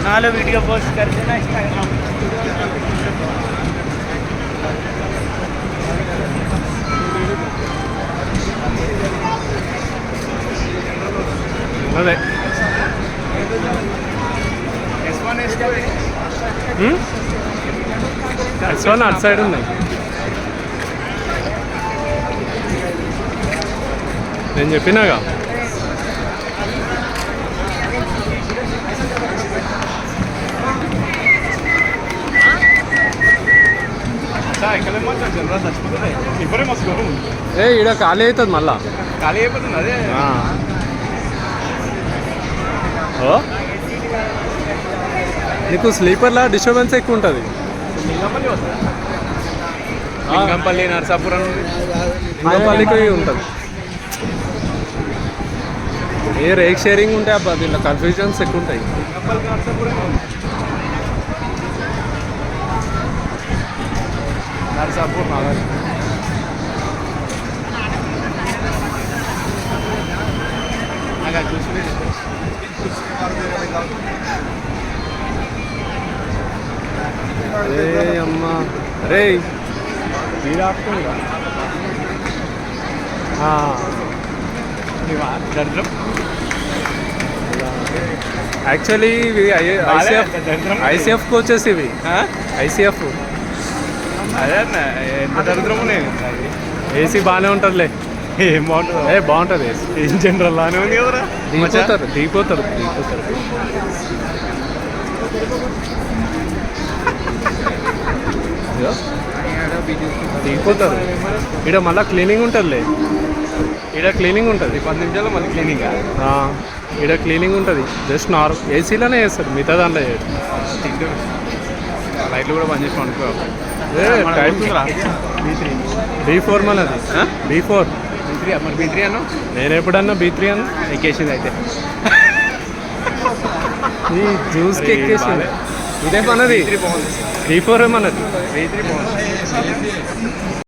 बना लो video post कर देना इंस्टाग्राम। అదే S1 అటు సైడ్ ఉన్నాయి. నేను చెప్పినాగా ఏ ఈడ ఖాళీ అవుతుంది మళ్ళా ఖాళీ అయిపోతుంది అదే. ఓ నీకు స్లీపర్లా డిస్టర్బెన్స్ ఎక్కువ ఉంటుంది. లింగంపల్లి నరసాపురం లింగంపల్లికి ఉంటుంది. ఏ రేక్ షేరింగ్ ఉంటాయి అబ్బా, దీంట్లో కన్ఫ్యూజన్స్ ఎక్కువ ఉంటాయి. నరసాపూర్ నగర్ అరే అమ్మా అరే యాక్చువల్లీ ఇవి ఐసీఎఫ్ కోచెస్ ఇవి. ఐసీఎఫ్ అదే అన్న ఎంత దరిద్రము నేను ఏసీ బాగానే ఉంటుందిలే. ఏం బాగుంటుంది ఏ బాగుంటుంది ఏసీ. ఏం జనరల్ లానే ఉంది కదరా. దిగిపోతారు దిగిపోతారు. ఇక్కడ మళ్ళీ క్లీనింగ్ ఉంటుందిలే. ఇక్కడ క్లీనింగ్ ఉంటుంది 10 నిమిషాలు మళ్ళీ క్లీనింగ్. ఇక్కడ క్లీనింగ్ ఉంటుంది. జస్ట్ ఏసీలోనే చేస్తారు, మిగతా దాంట్లో చేయరు. లైట్లు కూడా బంద్ చేసి అనుకో. టైం B4 మనది. B4 B3 మరి B3 అన్న నేను ఎప్పుడన్నా B3 అన్న ఎక్కేసింది అయితే ఈ జ్యూస్కి ఎక్కేసింది. ఇదే మనది బాగుంది. B4 మనది. B3 బాగుంది.